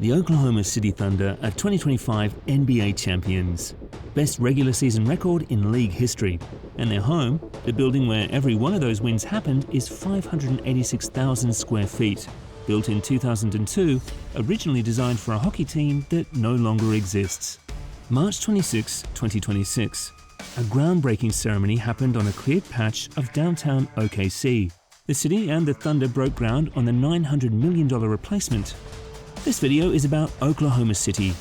The Oklahoma City Thunder are 2025 NBA champions. Best regular season record in league history. And their home, the building where every one of those wins happened, is 586,000 square feet. Built in 2002, originally designed for a hockey team that no longer exists. March 26, 2026. A groundbreaking ceremony happened on a cleared patch of downtown OKC. The city and the Thunder broke ground on the $900 million replacement. This video is about Oklahoma City.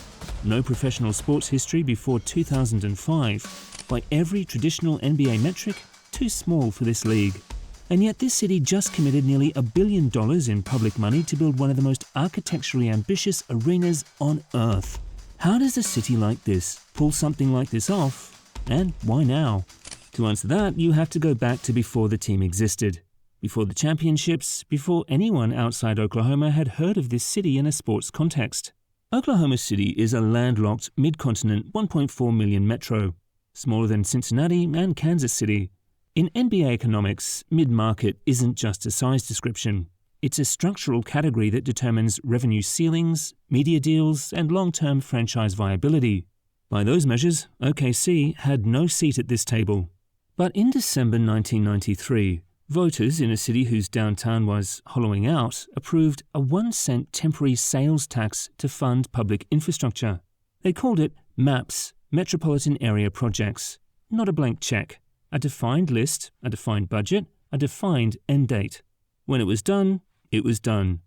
No professional sports history before 2005. By every traditional NBA metric, too small for this league. And yet this city just committed nearly $1 billion in public money to build one of the most architecturally ambitious arenas on Earth. How does a city like this pull something like this off? And why now? To answer that, you have to go back to before the team existed. Before the championships, before anyone outside Oklahoma had heard of this city in a sports context. Oklahoma City is a landlocked, mid-continent 1.4 million metro, smaller than Cincinnati and Kansas City. In NBA economics, mid-market isn't just a size description. It's a structural category that determines revenue ceilings, media deals, and long-term franchise viability. By those measures, OKC had no seat at this table. But in December 1993, voters in a city whose downtown was hollowing out approved a 1-cent temporary sales tax to fund public infrastructure. They called it MAPs, Metropolitan Area Projects. Not a blank check. A defined list, a defined budget, a defined end date. When it was done, it was done.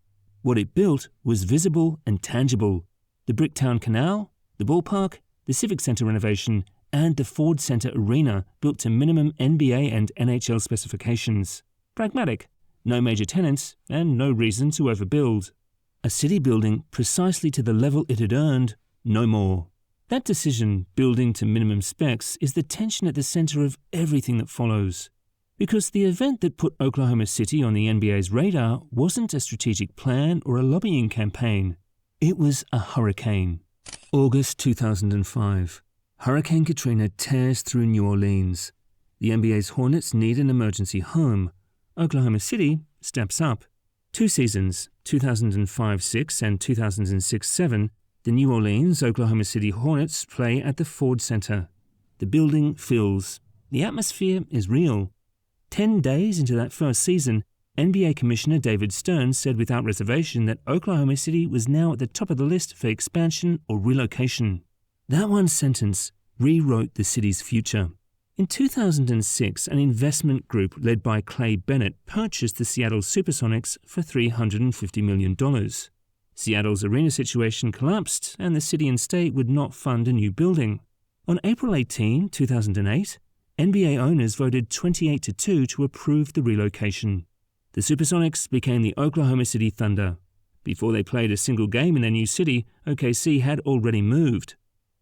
What it built was visible and tangible. The Bricktown Canal, the ballpark, the Civic Center renovation, and the Ford Center Arena built to minimum NBA and NHL specifications. Pragmatic, no major tenants, and no reason to overbuild. A city building precisely to the level it had earned, no more. That decision, building to minimum specs, is the tension at the center of everything that follows. Because the event that put Oklahoma City on the NBA's radar wasn't a strategic plan or a lobbying campaign. It was a hurricane. August 2005. Hurricane Katrina tears through New Orleans. The NBA's Hornets need an emergency home. Oklahoma City steps up. 2 seasons, 2005-06 and 2006-07, the New Orleans Oklahoma City Hornets play at the Ford Center. The building fills. The atmosphere is real. 10 days into that first season, NBA Commissioner David Stern said without reservation that Oklahoma City was now at the top of the list for expansion or relocation. That one sentence rewrote the city's future. In 2006, an investment group led by Clay Bennett purchased the Seattle Supersonics for $350 million. Seattle's arena situation collapsed, and the city and state would not fund a new building. On April 18, 2008, NBA owners voted 28-2 to approve the relocation. The Supersonics became the Oklahoma City Thunder. Before they played a single game in their new city, OKC had already moved.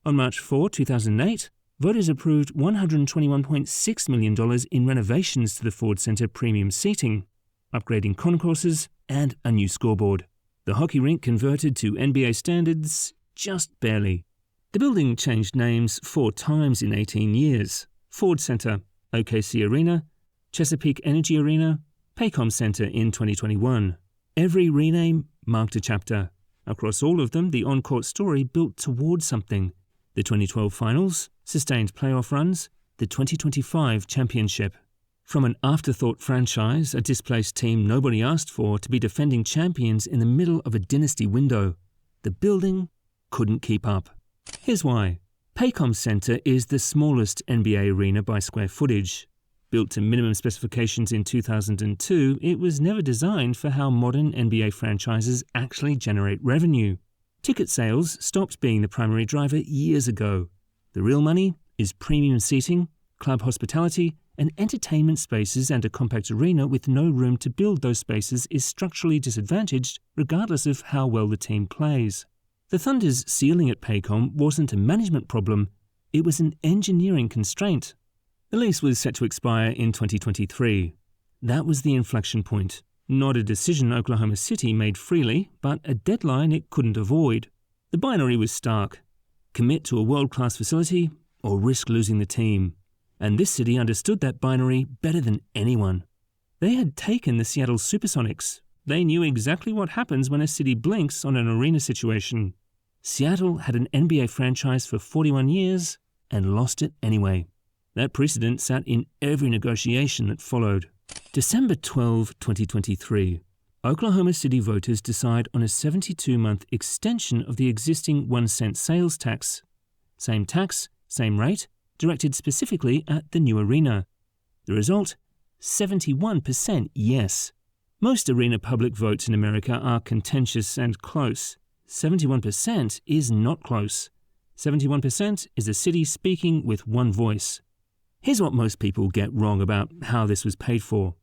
On March 4, 2008, voters approved $121.6 million in renovations to the Ford Center premium seating, upgrading concourses, and a new scoreboard. The hockey rink converted to NBA standards just barely. The building changed names 4 times in 18 years. Ford Center, OKC Arena, Chesapeake Energy Arena, Paycom Center in 2021. Every rename marked a chapter. Across all of them, the on-court story built toward something. The 2012 finals, sustained playoff runs, the 2025 championship. From an afterthought franchise, a displaced team nobody asked for, to be defending champions in the middle of a dynasty window, the building couldn't keep up. Here's why. Paycom Center is the smallest NBA arena by square footage. Built to minimum specifications in 2002, it was never designed for how modern NBA franchises actually generate revenue. Ticket sales stopped being the primary driver years ago. The real money is premium seating, club hospitality, and entertainment spaces, and a compact arena with no room to build those spaces is structurally disadvantaged regardless of how well the team plays. The Thunder's ceiling at Paycom wasn't a management problem, it was an engineering constraint. The lease was set to expire in 2023. That was the inflection point. Not a decision Oklahoma City made freely, but a deadline it couldn't avoid. The binary was stark. Commit to a world-class facility or risk losing the team. And this city understood that binary better than anyone. They had taken the Seattle Supersonics, They knew exactly what happens when a city blinks on an arena situation. Seattle had an NBA franchise for 41 years and lost it anyway. That precedent sat in every negotiation that followed. December 12, 2023. Oklahoma City voters decide on a 72-month extension of the existing 1-cent sales tax. Same tax, same rate, directed specifically at the new arena. The result? 71% yes. Most arena public votes in America are contentious and close. 71% is not close. 71% is a city speaking with one voice. Here's what most people get wrong about how this was paid for.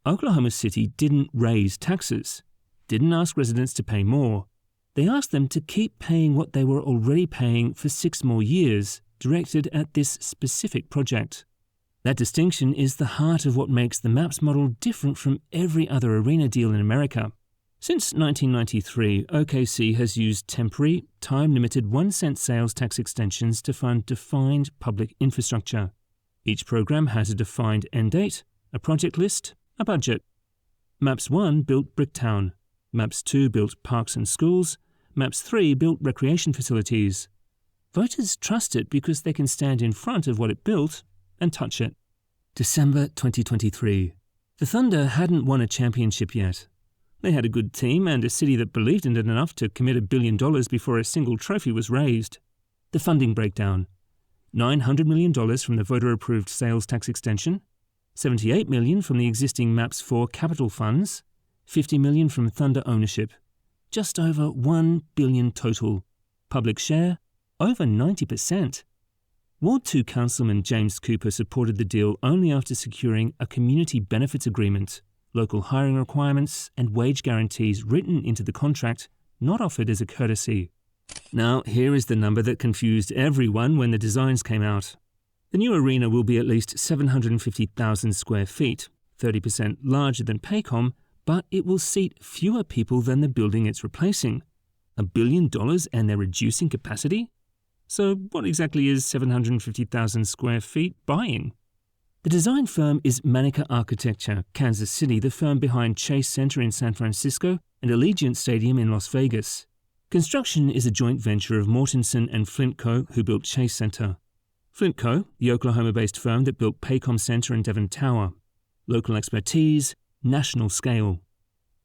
Oklahoma City didn't raise taxes, didn't ask residents to pay more. They asked them to keep paying what they were already paying for 6 more years, directed at this specific project. That distinction is the heart of what makes the MAPS model different from every other arena deal in America. Since 1993, OKC has used temporary, time-limited 1-cent sales tax extensions to fund defined public infrastructure. Each program has a defined end date, a project list, a budget. MAPS 1 built Bricktown. MAPS 2 built parks and schools. MAPS 3 built recreation facilities. Voters trust it because they can stand in front of what it built and touch it. December 2023. The Thunder hadn't won a championship yet. They had a good team and a city that believed in it enough to commit $1 billion before a single trophy was raised. The funding breakdown. $900 million from the voter-approved sales tax extension, $78 million from the existing MAPS 4 capital funds, $50 million from Thunder ownership. Just over $1 billion total. Public share, over 90%. Ward 2 Councilman James Cooper supported the deal only after securing a community benefits agreement, local hiring requirements, and wage guarantees written into the contract, not offered as a courtesy. Now, here is the number that confused everyone when the designs came out. The new arena will be at least 750,000 square feet, 30% larger than Paycom, but it will seat fewer people than the building it's replacing. $1 billion and they're reducing capacity? So what exactly is 750,000 square feet buying? The design firm is Manica Architecture, Kansas City, the firm behind Chase Center in San Francisco and Allegiant Stadium in Las Vegas. Construction is a joint venture of Mortensen and Flint Co., who built Chase Center. Flint Co., the Oklahoma-based firm that built Paycom Center and Devon Tower. Local expertise, national scale.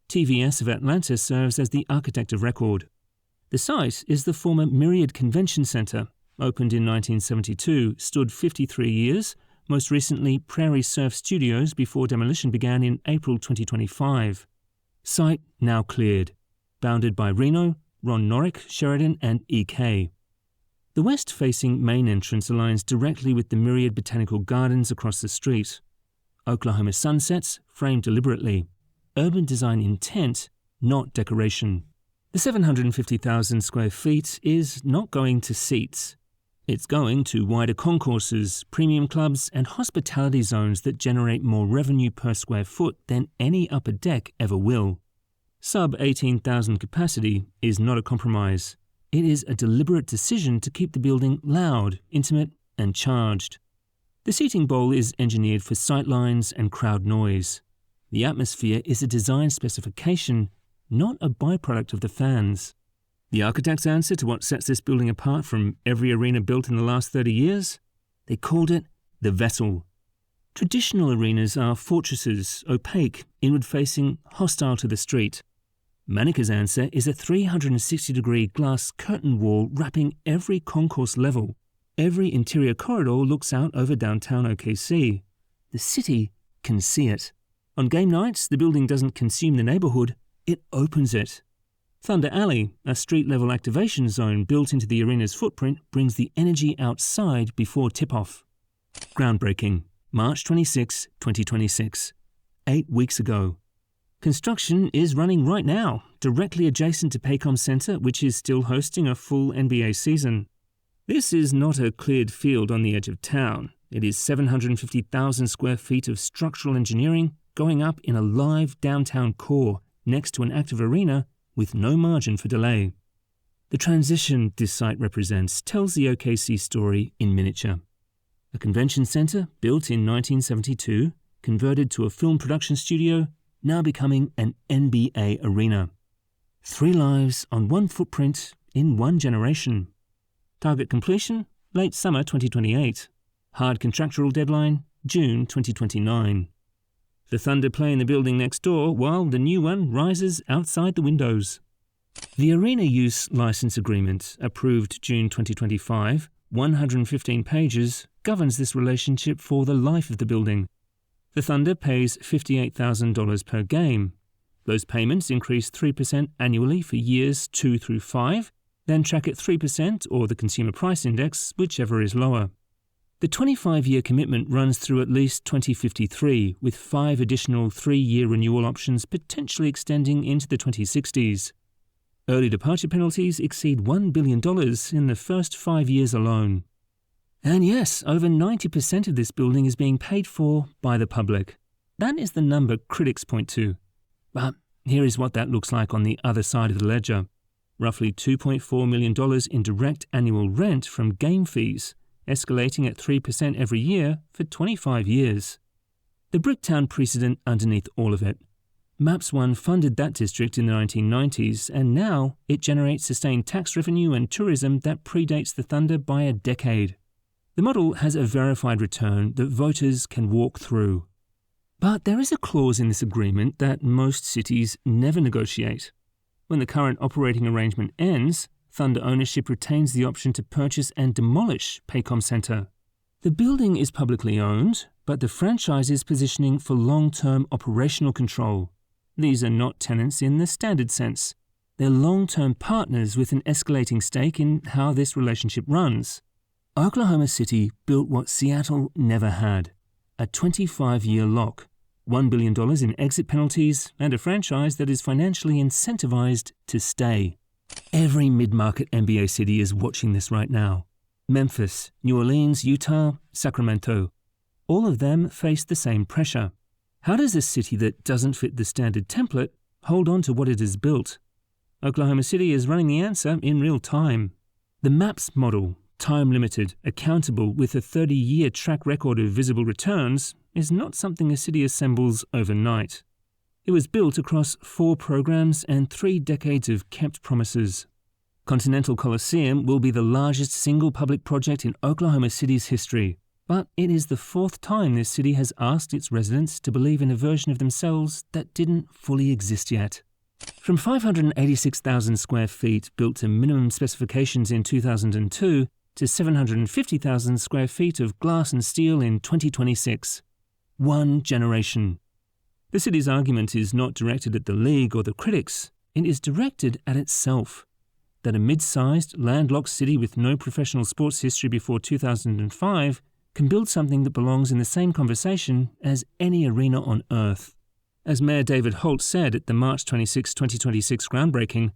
TVS of Atlanta serves as the architect of record. The site is the former Myriad Convention Center, opened in 1972, stood 53 years, most recently Prairie Surf Studios before demolition began in April 2025. Site now cleared, bounded by Reno, Ron Norrick, Sheridan, and EK. The west-facing main entrance aligns directly with the Myriad Botanical Gardens across the street. Oklahoma sunsets, framed deliberately. Urban design intent, not decoration. The 750,000 square feet is not going to seats. It's going to wider concourses, premium clubs, and hospitality zones that generate more revenue per square foot than any upper deck ever will. Sub-18,000 capacity is not a compromise. It is a deliberate decision to keep the building loud, intimate, and charged. The seating bowl is engineered for sightlines and crowd noise. The atmosphere is a design specification, not a byproduct of the fans. The architect's answer to what sets this building apart from every arena built in the last 30 years? They called it the vessel. Traditional arenas are fortresses, opaque, inward-facing, hostile to the street. Manica's answer is a 360-degree glass curtain wall wrapping every concourse level. Every interior corridor looks out over downtown OKC. The city can see it. On game nights, the building doesn't consume the neighborhood, it opens it. Thunder Alley, a street-level activation zone built into the arena's footprint, brings the energy outside before tip-off. Groundbreaking, March 26, 2026. 8 weeks ago. Construction is running right now, directly adjacent to Paycom Center, which is still hosting a full NBA season. This is not a cleared field on the edge of town. It is 750,000 square feet of structural engineering going up in a live downtown core next to an active arena with no margin for delay. The transition this site represents tells the OKC story in miniature. A convention center built in 1972, converted to a film production studio, now becoming an NBA arena. 3 lives on 1 footprint in 1 generation. Target completion, late summer 2028. Hard contractual deadline, June 2029. The Thunder play in the building next door while the new one rises outside the windows. The Arena Use License Agreement, approved June 2025, 115 pages, governs this relationship for the life of the building. The Thunder pays $58,000 per game. Those payments increase 3% annually for years 2 through 5, then track at 3% or the Consumer Price Index, whichever is lower. The 25-year commitment runs through at least 2053, with 5 additional 3-year renewal options potentially extending into the 2060s. Early departure penalties exceed $1 billion in the first 5 years alone. And yes, over 90% of this building is being paid for by the public. That is the number critics point to. But here is what that looks like on the other side of the ledger. Roughly $2.4 million in direct annual rent from game fees, escalating at 3% every year for 25 years. The Bricktown precedent underneath all of it. Maps 1 funded that district in the 1990s, and now it generates sustained tax revenue and tourism that predates the Thunder by a decade. The model has a verified return that voters can walk through. But there is a clause in this agreement that most cities never negotiate. When the current operating arrangement ends, Thunder ownership retains the option to purchase and demolish Paycom Center. The building is publicly owned, but the franchise is positioning for long-term operational control. These are not tenants in the standard sense. They're long-term partners with an escalating stake in how this relationship runs. Oklahoma City built what Seattle never had, a 25-year lock, $1 billion in exit penalties, and a franchise that is financially incentivized to stay. Every mid-market NBA city is watching this right now. Memphis, New Orleans, Utah, Sacramento. All of them face the same pressure. How does a city that doesn't fit the standard template hold on to what it has built? Oklahoma City is running the answer in real time. The MAPS model, time-limited, accountable with a 30-year track record of visible returns, is not something a city assembles overnight. It was built across 4 programs and 3 decades of kept promises. Continental Coliseum will be the largest single public project in Oklahoma City's history, but it is the 4th time this city has asked its residents to believe in a version of themselves that didn't fully exist yet. From 586,000 square feet built to minimum specifications in 2002 to 750,000 square feet of glass and steel in 2026. 1 generation. The city's argument is not directed at the league or the critics. It is directed at itself. That a mid-sized, landlocked city with no professional sports history before 2005 can build something that belongs in the same conversation as any arena on Earth. As Mayor David Holt said at the March 26, 2026 groundbreaking,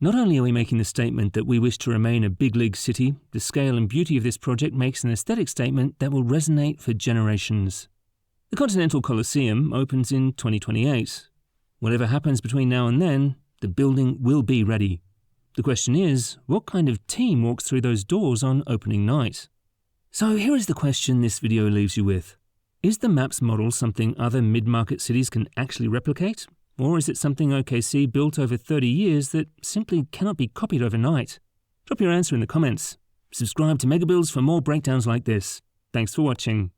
"Not only are we making the statement that we wish to remain a big league city, the scale and beauty of this project makes an aesthetic statement that will resonate for generations." The Continental Coliseum opens in 2028. Whatever happens between now and then, the building will be ready. The question is, what kind of team walks through those doors on opening night? So here is the question this video leaves you with. Is the MAPS model something other mid-market cities can actually replicate? Or is it something OKC built over 30 years that simply cannot be copied overnight? Drop your answer in the comments. Subscribe to Megabuilds for more breakdowns like this. Thanks for watching.